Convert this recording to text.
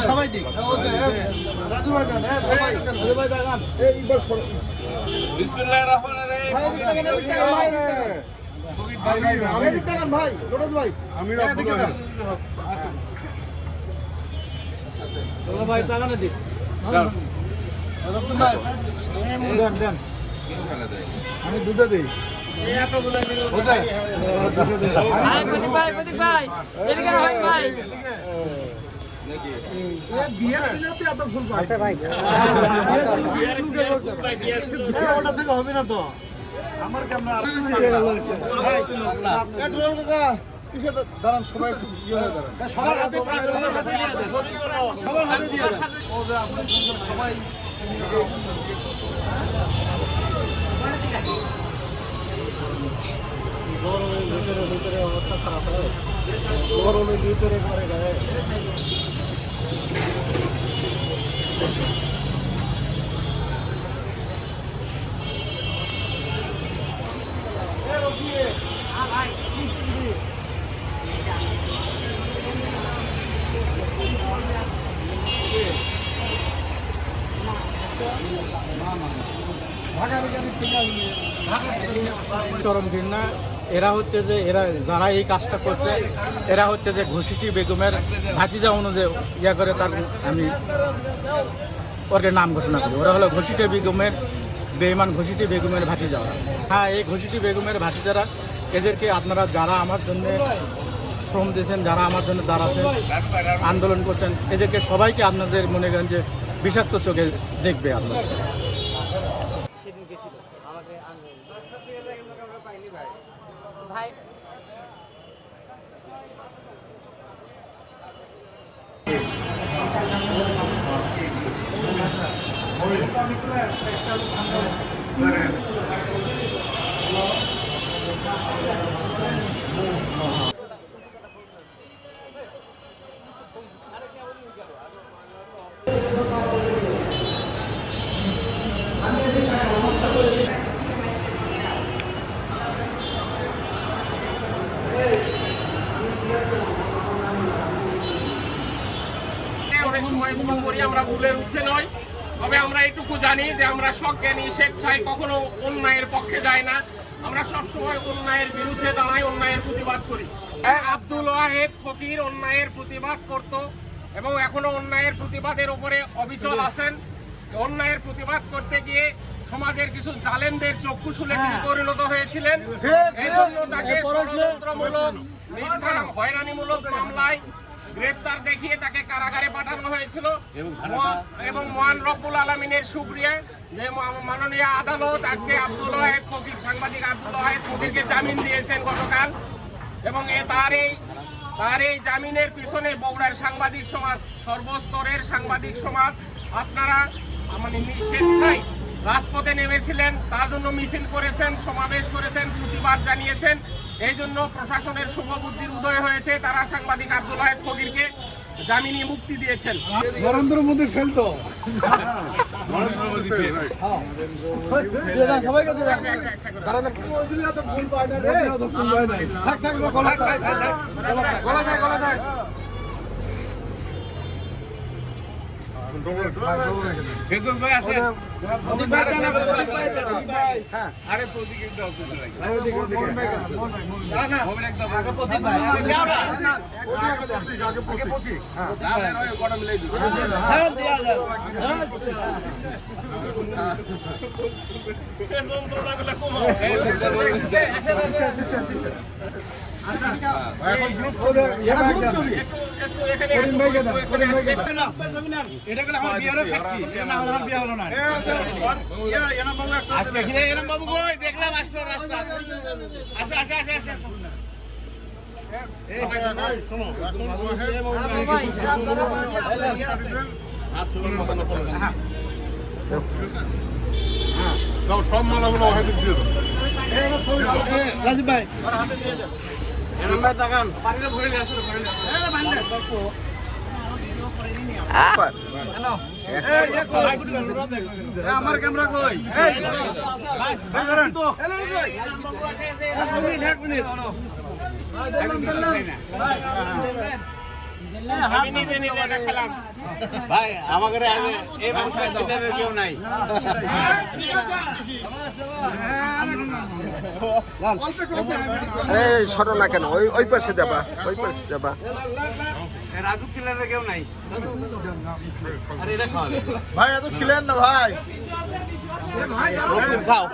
সবাই দিক রাজু ভাই দেন সবাই দেন এইবার বিসমিল্লাহির রহমানির রহিম ভাই দেখেন ভাই লোটস ভাই আমি রাখবো চলো ভাই টাকা না দিক রতন ভাই দেন দেন আমি দুটো দেই এই এতগুলো দিল ভাই প্রদীপ ভাই এদিকে ভাই ভাই নাকি এ বিয়ার দিলেতে এত ফুল পায় আচ্ছা ভাই বিয়ার ফুল পায় বিয়ার ওটা থেকে হবে না তো আমার ক্যামেরা ভাই এ ডোল কাকা কিসে দাঁড়ান সবাই ইয়ে হয়ে দাঁড়ান সবার হাতে দিয়ে দেন সবার হাতে দিয়ে দেন ও যে আপনি সবাই গরমের ভিতরে অবস্থা খারাপ হয় গরমের ভিতরে ঘরে গায়ে চরম ঘৃণা এরা হচ্ছে যে যারা এই কাজটা করছে এরা হচ্ছে যে ঘুষিটি বেগমের ভাতিজা অনুযায়ী ইয়া করে তার আমি ওদের নাম ঘোষণা করি ওরা হলো ঘুষিটি বেগমের বেঈমান ঘুষিটি বেগমের ভাতিজা। হ্যাঁ এই ঘুষিটি বেগমের ভাতিজারা এদেরকে আপনারা যারা আমার জন্য শ্রম দিয়েছেন যারা আমার জন্য দাঁড়াচ্ছেন আন্দোলন করছেন এদেরকে সবাইকে আপনাদের মনে করেন যে বিষাক্ত চোখে দেখবে আপনারা। ভাই আমরা ভুলের ঊর্ধ্বে নয়, তবে আমরা এটুকু জানি যে আমরা সজ্ঞানী স্বেচ্ছায় কখনো অন্যায়ের পক্ষে যাই না। আমরা সবসময় অন্যায়ের বিরুদ্ধে দাঁড়াই, অন্যায়ের প্রতিবাদ করি। আব্দুল ওয়াহেদ ফকির অন্যায়ের প্রতিবাদ করত এবং এখনো অন্যায়ের প্রতিবাদের উপরে অবিচল আছেন। অন্যায়ের প্রতিবাদ করতে গিয়ে সমাজের কিছু জালেমদের চক্ষুশূলে তিনি পরিণত হয়েছিলেন। এই জন্য তাকে ষড়যন্ত্রমূলক মিথ্যা হয়রানিমূলক মামলায় গ্রেপ্তার দেখিয়ে তাকে কারাগারে পাঠানো হয়েছিল এবং মহান রব্বুল আলামিনের শুকরিয়া যে মাননীয় আদালত আজকে আব্দুল ওয়াহেদ ফকির সাংবাদিক আব্দুল ওয়াহেদ ফকিরকে জামিন দিয়েছেন গতকাল। এবং তার এই জামিনের পিছনে বগুড়ার সাংবাদিক সমাজ, সর্বস্তরের সাংবাদিক সমাজ আপনারা মানে স্বেচ্ছায় রাজপথে নেমেছিলেন, তার জন্য মিছিল করেছেন, সমাবেশ করেছেন, প্রতিবাদ জানিয়েছেন। এই জন্য প্রশাসনের শুভবুদ্ধির উদয় হয়েছে, তারা সাংবাদিক আব্দুল ওয়াহেদ ফকিরকে জামিনে মুক্তি দিয়েছেন। নরেন্দ্র মোদী ফেলতো এখন গ্রুপ এটা গেলে আমার বিয়ে হলো সাক্ষী, এটা না হলে আমার বিয়ে হলো না। এনাম বাবু কই দেখলাম আসছো রাস্তা। আচ্ছা আচ্ছা আচ্ছা আচ্ছা শোনো সব মালাগুলো হাতে দিয়ে দাও রাজীব ভাই, হাতে দিয়ে দেন। এনাম ভাই তাকান পানিটা ভরে নিয়ে আসুন, ভরে নিয়ে আসুন। আমার ক্যামেরা কই আমি নিজে নিজে দেখালাম ভাই আমাকে এই ব্যবসায় কেউ নাই সরো না কেন ওই পাশে যাবা ওই পাশে যাবা রাজু কিলারের কেউ নাই আরে এটা খাওয়া ভাই এত ক্লিয়ার না ভাই খাও